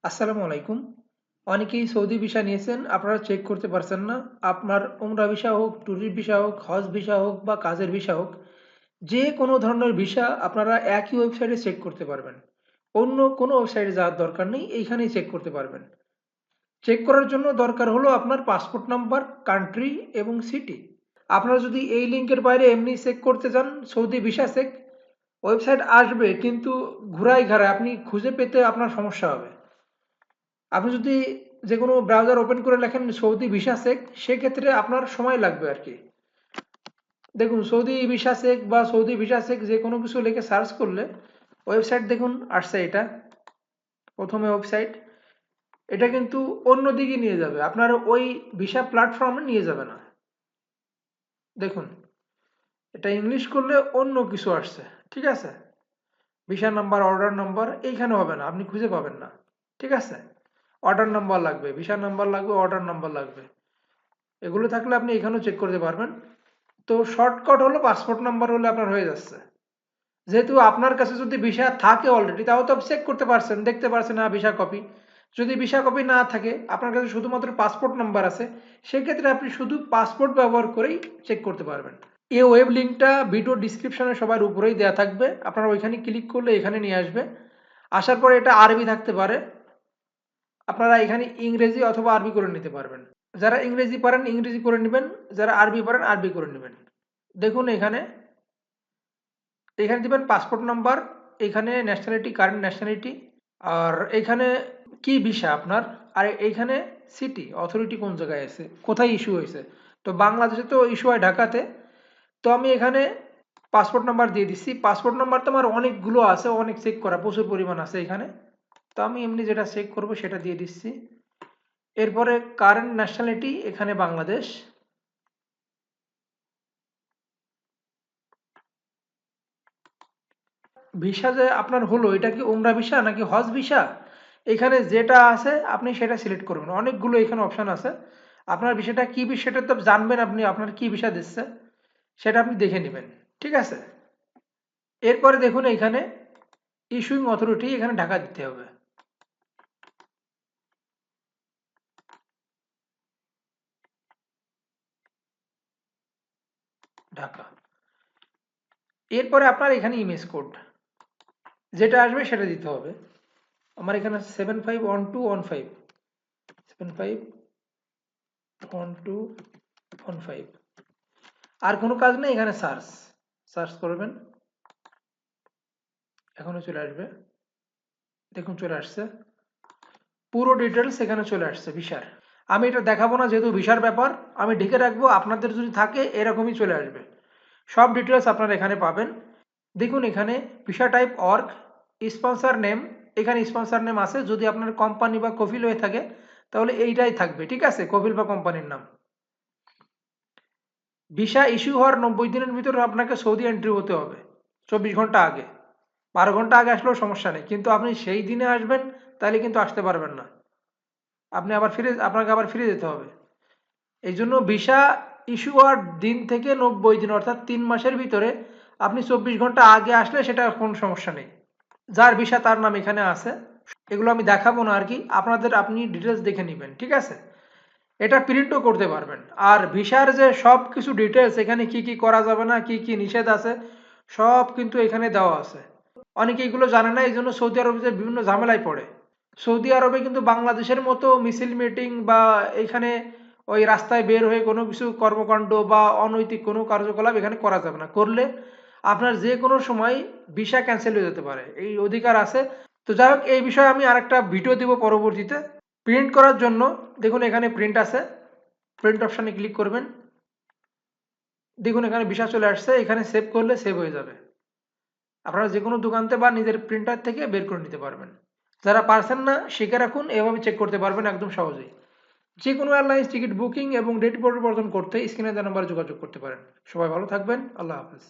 আসসালামু আলাইকুম। অনেকেই সৌদি ভিসা নিয়েছেন, আপনারা চেক করতে পারছেন না। আপনার উমরা ভিসা হোক, ট্যুরিস্ট ভিসা হোক, হজ ভিসা হোক বা কাজের ভিসা হোক, যে কোনো ধরনের ভিসা আপনারা একই ওয়েবসাইটে চেক করতে পারবেন। অন্য কোনো ওয়েবসাইটে যাওয়ার দরকার নেই, এইখানেই চেক করতে পারবেন। চেক করার জন্য দরকার হলো আপনার পাসপোর্ট নাম্বার, কান্ট্রি এবং সিটি। আপনারা যদি এই লিঙ্কের বাইরে এমনি চেক করতে চান, সৌদি ভিসা চেক, ওয়েবসাইট আসবে কিন্তু ঘুরায় ঘাড়ায় আপনি খুঁজে পেতে আপনার সমস্যা হবে। আপনি যদি যে কোনো ব্রাউজার ওপেন করে লেখেন সৌদি ভিসা চেক, সেক্ষেত্রে আপনার সময় লাগবে আর কি। দেখুন সৌদি ভিসা চেক বা সৌদি ভিসা চেক যে কোনো কিছু লিখে সার্চ করলে ওয়েবসাইট দেখুন আসছে, এটা প্রথমে ওয়েবসাইট। এটা কিন্তু অন্য দিকে নিয়ে যাবে, আপনার ওই ভিসা প্ল্যাটফর্মে নিয়ে যাবে না। দেখুন এটা ইংলিশ করলে অন্য কিছু আসছে, ঠিক আছে। ভিসা নাম্বার, অর্ডার নাম্বার এইখানে হবে না, আপনি খুঁজে পাবেন না, ঠিক আছে। অর্ডার নাম্বার লাগবে, ভিসা নাম্বার লাগবে, অর্ডার নাম্বার লাগবে। এগুলো থাকলে আপনি এখানেও চেক করতে পারবেন। তো শর্টকাট হলো পাসপোর্ট নাম্বার হলে আপনার হয়ে যাচ্ছে। যেহেতু আপনার কাছে যদি ভিসা থাকে অলরেডি, তাও তো চেক করতে পারছেন, দেখতে পারছেন না ভিসা কপি। যদি ভিসা কপি না থাকে, আপনার কাছে শুধুমাত্র পাসপোর্ট নাম্বার আছে, সেক্ষেত্রে আপনি শুধু পাসপোর্ট ব্যবহার করেই চেক করতে পারবেন। এই ওয়েব লিঙ্কটা ভিডিও ডিসক্রিপশনে সবার উপরেই দেওয়া থাকবে, আপনারা ওইখানে ক্লিক করলে এখানে নিয়ে আসবে। আসার পরে এটা আরবি থাকতে পারে, আপনারা এখানে ইংরেজি অথবা আরবি করে নিতে পারবেন। যারা ইংরেজি পারেন ইংরেজি করে নেবেন, যারা আরবি পারেন আরবি করে নেবেন। দেখুন এখানে এখানে দিবেন পাসপোর্ট নাম্বার, এখানে ন্যাশনালিটি, কারেন্ট ন্যাশনালিটি, আর এখানে কি ভিসা আপনার, আর এইখানে সিটি অথরিটি কোন জায়গায় আছে, কোথায় ইস্যু হয়েছে। তো বাংলাদেশে তো ইস্যু হয় ঢাকাতে। তো আমি এখানে পাসপোর্ট নাম্বার দিয়ে দিচ্ছি। পাসপোর্ট নাম্বার তো আমার অনেকগুলো আছে, অনেক চেক করা প্রচুর পরিমাণ আছে এখানে। তো আমি এমনি যেটা চেক করব সেটা দিয়ে দিচ্ছি। এরপরে কারেন্ট ন্যাশনালিটি, এখানে বাংলাদেশ। ভিসা যে আপনার হলো, এটা কি উমরা ভিসা নাকি হজ ভিসা, এখানে যেটা আছে আপনি সেটা সিলেক্ট করবেন। অনেকগুলো এখানে অপশন আছে, আপনার বিষয়টা কি বিষয়টা তো জানবেন, আপনি আপনার কি ভিসা দিচ্ছে সেটা আপনি দেখে নেবেন, ঠিক আছে। এরপরে দেখুন এখানে ইস্যুইং অথরিটি, এখানে ঢাকা দিতে হবে। ঢাকা। এরপরে আপনার এখানে ইমেজ কোড যেটা আসবে সেটা দিতে হবে। আমার এখানে 751215, 751215। আর কোনো কাজ নেই, এখানে সার্চ সার্চ করবেন, এখনো চলে আসবে। দেখুন চলে আসছে, পুরো ডিটেলস এখানে চলে আসছে ভিসার। আমি এটা দেখাবো না যেহেতু ভিসার ব্যাপার, আমি ঢেকে রাখবো। আপনাদের যদি থাকে এরকমই চলে আসবে, সব ডিটেলস আপনারা এখানে পাবেন। দেখুন এখানে visa type org, sponsor name, এখানে স্পন্সর নেম আছে। যদি আপনার কোম্পানি বা কফিল হয়ে থাকে তাহলে এইটাই থাকবে, ঠিক আছে, কফিল বা কোম্পানির নাম। ভিসা ইস্যু হওয়ার 90 দিনের ভিতরে আপনাকে সৌদি এন্ট্রি হতে হবে, 24 ঘন্টা আগে। 12 ঘন্টা আগে আসলেও সমস্যা নেই, কিন্তু আপনি সেই দিনে আসবেন তাহলে কিন্তু আসতে পারবেন না, আপনাকে আবার ফিরে যেতে হবে। এই জন্য ভিসা ইস্যু হওয়ার দিন থেকে 90 দিন অর্থাৎ 3 মাসের ভিতরে আপনি 24 ঘন্টা আগে আসলে সেটা কোনো সমস্যা নেই। যার ভিসা তার নাম এখানে আছে। এগুলো আমি দেখাবো না আর কি, আপনি ডিটেলস দেখে নেবেন, ঠিক আছে। এটা প্রিন্টও করতে পারবেন। আর ভিসার যে সব কিছু ডিটেলস, এখানে কি কি করা যাবে না, কি কি নিষেধ আছে, সব কিন্তু এখানে দেওয়া আছে। অনেকে এগুলো জানে না, এই জন্য সৌদি আরবে যে বিভিন্ন ঝামেলায় পড়ে। সৌদি আরবে কিন্তু বাংলাদেশের মতো মিছিল মিটিং বা এখানে ওই রাস্তায় বের হয়ে কোনো কিছু কর্মকাণ্ড বা অনৈতিক কোনো কার্যকলাপ এখানে করা যাবে না। করলে আপনার যে কোনো সময় ভিসা ক্যান্সেল হয়ে যেতে পারে, এই অধিকার আছে। তো যাই হোক, এই বিষয়ে আমি আরেকটা ভিডিও দিব পরবর্তীতে। প্রিন্ট করার জন্য দেখুন এখানে প্রিন্ট আছে, প্রিন্ট অপশানে ক্লিক করবেন। দেখুন এখানে ভিসা চলে আসছে, এখানে সেভ করলে সেভ হয়ে যাবে। আপনারা যে কোনো দোকানতে বা নিজের প্রিন্টার থেকে বের করে নিতে পারবেন। যারা পারছেন না শিখে রাখুন, এভাবে চেক করতে পারবেন একদম সহজেই। যে কোনো এয়ারলাইন্স টিকিট বুকিং এবং ডেট পরিবর্তন করতে স্ক্রিনে দেওয়া নাম্বারে যোগাযোগ করতে পারেন। সবাই ভালো থাকবেন, আল্লাহ হাফেজ।